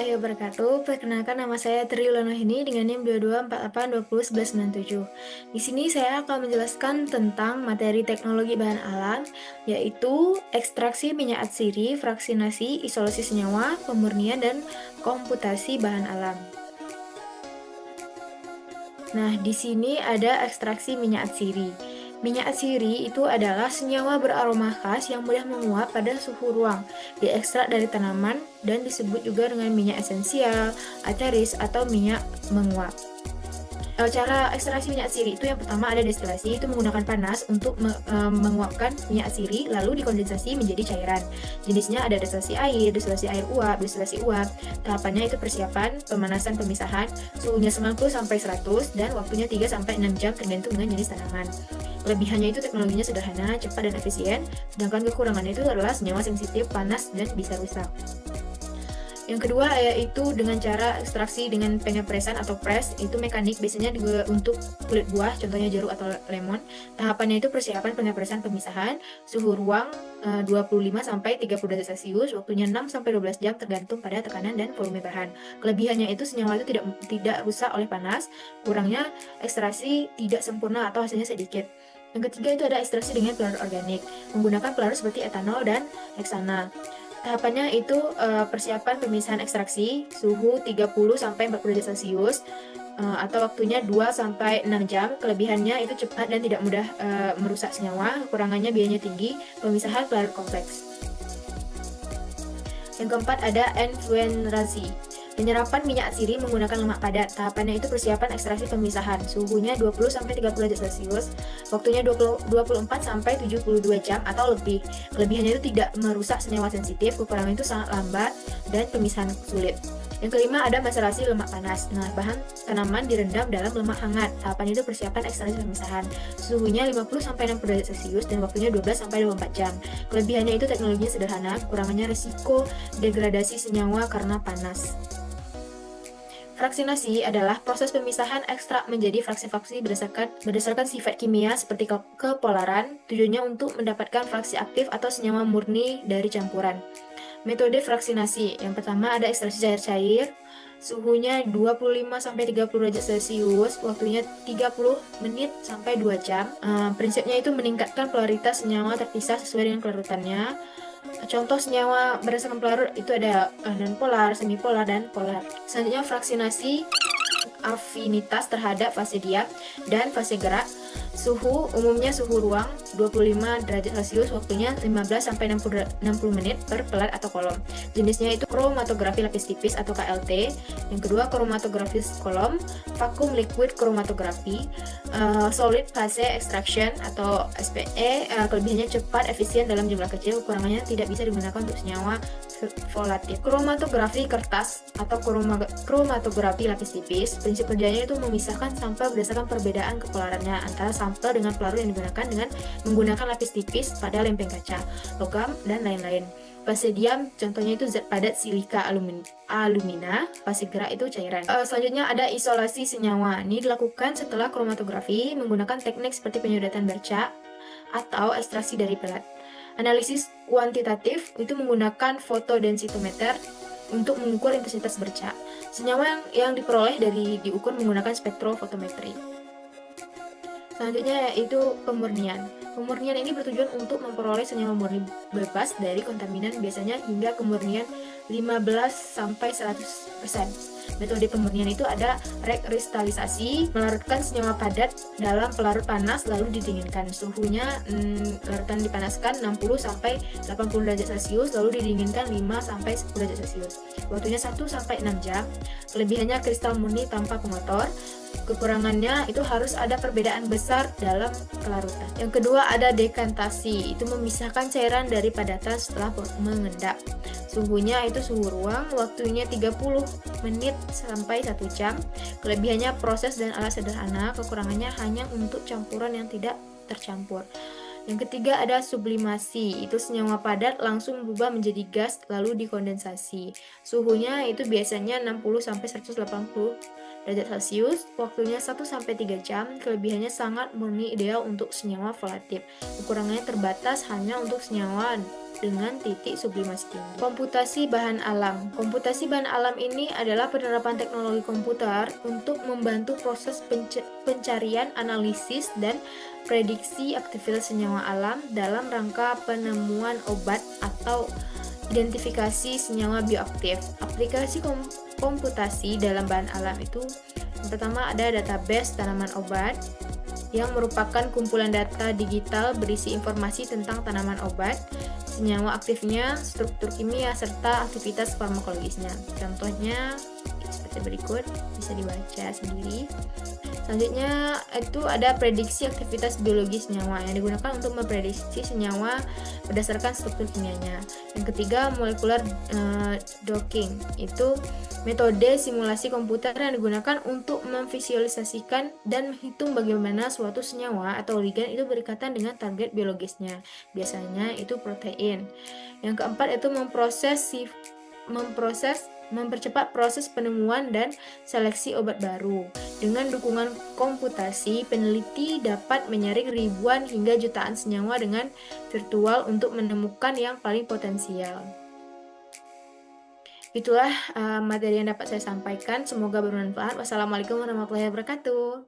warahmatullahi wabarakatuh. Perkenalkan nama saya Tri Yulianohini dengan NIM 2248201197. Di sini saya akan menjelaskan tentang materi teknologi bahan alam, yaitu ekstraksi minyak atsiri, fraksinasi, isolasi senyawa, pemurnian, dan komputasi bahan alam. Nah, di sini ada ekstraksi minyak atsiri. Minyak atsiri itu adalah senyawa beraroma khas yang mudah menguap pada suhu ruang, diekstrak dari tanaman, dan disebut juga dengan minyak esensial, ateris, atau minyak menguap. Cara ekstraksi minyak atsiri itu yang pertama ada destilasi, itu menggunakan panas untuk menguapkan minyak atsiri lalu dikondensasi menjadi cairan. Jenisnya ada destilasi air uap, destilasi uap. Tahapannya itu persiapan, pemanasan, pemisahan, suhunya 90 sampai 100 dan waktunya 3 sampai 6 jam tergantung dengan jenis tanaman. Kelebihannya itu teknologinya sederhana, cepat dan efisien, sedangkan kekurangannya itu adalah senyawa sensitif, panas dan bisa rusak. Yang kedua yaitu dengan cara ekstraksi dengan pengepresan atau press, itu mekanik biasanya juga untuk kulit buah, contohnya jeruk atau lemon. Tahapannya itu persiapan pengepresan pemisahan, suhu ruang 25 sampai 30 derajat Celcius, waktunya 6 sampai 12 jam tergantung pada tekanan dan volume bahan. Kelebihannya itu senyawa itu tidak rusak oleh panas, kurangnya ekstraksi tidak sempurna atau hasilnya sedikit. Yang ketiga itu ada ekstraksi dengan pelarut organik, menggunakan pelarut seperti etanol dan heksana. Tahapannya itu persiapan pemisahan ekstraksi, suhu 30 sampai 40 derajat Celcius, atau waktunya 2 sampai 6 jam. Kelebihannya itu cepat dan tidak mudah merusak senyawa, kekurangannya biayanya tinggi, pemisahan pelarut kompleks. Yang keempat ada enfluenrasi. Penyerapan minyak atsiri menggunakan lemak padat. Tahapannya itu persiapan ekstraksi pemisahan. Suhunya 20 sampai 30 derajat Celcius. Waktunya 24 sampai 72 jam atau lebih. Kelebihannya itu tidak merusak senyawa sensitif, kekurangan itu sangat lambat dan pemisahan sulit. Yang kelima ada maserasi lemak panas. Nah, bahan tanaman direndam dalam lemak hangat. Tahapan itu persiapan ekstraksi pemisahan. Suhunya 50 sampai 60 derajat Celcius dan waktunya 12 sampai 24 jam. Kelebihannya itu teknologinya sederhana, kekurangannya risiko degradasi senyawa karena panas. Fraksinasi adalah proses pemisahan ekstrak menjadi fraksi-fraksi berdasarkan sifat kimia seperti kepolaran, tujuannya untuk mendapatkan fraksi aktif atau senyawa murni dari campuran. Metode fraksinasi, yang pertama ada ekstraksi cair-cair, suhunya 25 sampai 30 derajat Celcius, waktunya 30 menit sampai 2 jam. Prinsipnya itu meningkatkan polaritas senyawa terpisah sesuai dengan kelarutannya. Contoh senyawa berdasarkan pelarut itu ada nonpolar, semipolar, dan polar. Selanjutnya fraksinasi afinitas terhadap fase diam dan fase gerak. Suhu umumnya suhu ruang 25 derajat Celcius, waktunya 15 sampai 60 menit per pelat atau kolom. Jenisnya itu kromatografi lapis tipis atau KLT. Yang kedua kromatografi kolom, vakum liquid kromatografi, solid phase extraction atau SPE. Kelebihannya cepat, efisien dalam jumlah kecil, kekurangannya tidak bisa digunakan untuk senyawa volatil. Kromatografi kertas atau kromatografi lapis tipis, prinsip kerjanya itu memisahkan sampel berdasarkan perbedaan kepolarannya antara sampel dengan pelarut yang digunakan dengan menggunakan lapis tipis pada lempeng kaca, logam, dan lain-lain. Fase diam contohnya itu zat padat silika alumina, fase gerak itu cairan. Selanjutnya ada isolasi senyawa. Ini dilakukan setelah kromatografi menggunakan teknik seperti penyudapan bercak atau ekstraksi dari pelat. Analisis kuantitatif itu menggunakan fotodensitometer untuk mengukur intensitas bercak. Senyawa yang diperoleh diukur menggunakan spektrofotometri. Selanjutnya yaitu pemurnian. Pemurnian ini bertujuan untuk memperoleh senyawa murni bebas dari kontaminan, biasanya hingga kemurnian 15 sampai 100%. Metode pemurnian itu ada rekristalisasi, melarutkan senyawa padat dalam pelarut panas lalu didinginkan. Suhunya larutan dipanaskan 60 sampai 80 derajat Celcius lalu didinginkan 5 sampai 10 derajat Celcius. Waktunya 1 sampai 6 jam. Kelebihannya kristal murni tanpa pengotor. Kekurangannya itu harus ada perbedaan besar dalam kelarutan. Yang kedua ada dekantasi, itu memisahkan cairan dari padatan setelah mengendap. Suhunya itu suhu ruang, waktunya 30 menit sampai 1 jam. Kelebihannya proses dan alat sederhana, kekurangannya hanya untuk campuran yang tidak tercampur. Yang ketiga ada sublimasi, itu senyawa padat langsung berubah menjadi gas lalu dikondensasi. Suhunya itu biasanya 60 sampai 180 derajat Celcius, waktunya 1 sampai 3 jam. Kelebihannya sangat murni ideal untuk senyawa volatil. Kekurangannya terbatas hanya untuk senyawa dengan titik sublimasi tinggi. Komputasi bahan alam. Komputasi bahan alam ini adalah penerapan teknologi komputer untuk membantu proses pencarian, analisis, dan prediksi aktivitas senyawa alam dalam rangka penemuan obat atau identifikasi senyawa bioaktif. Aplikasi komputasi dalam bahan alam itu yang pertama ada database tanaman obat, yang merupakan kumpulan data digital berisi informasi tentang tanaman obat, senyawa aktifnya, struktur kimia, serta aktivitas farmakologisnya. Contohnya seperti berikut, bisa dibaca sendiri. Selanjutnya itu ada prediksi aktivitas biologis senyawa yang digunakan untuk memprediksi senyawa berdasarkan struktur kimianya. Yang ketiga, molecular docking, itu metode simulasi komputer yang digunakan untuk memvisualisasikan dan menghitung bagaimana suatu senyawa atau ligan itu berikatan dengan target biologisnya. Biasanya itu protein. Yang keempat itu mempercepat proses penemuan dan seleksi obat baru. Dengan dukungan komputasi, peneliti dapat menyaring ribuan hingga jutaan senyawa dengan virtual untuk menemukan yang paling potensial. Itulah materi yang dapat saya sampaikan. Semoga bermanfaat. Wassalamualaikum warahmatullahi wabarakatuh.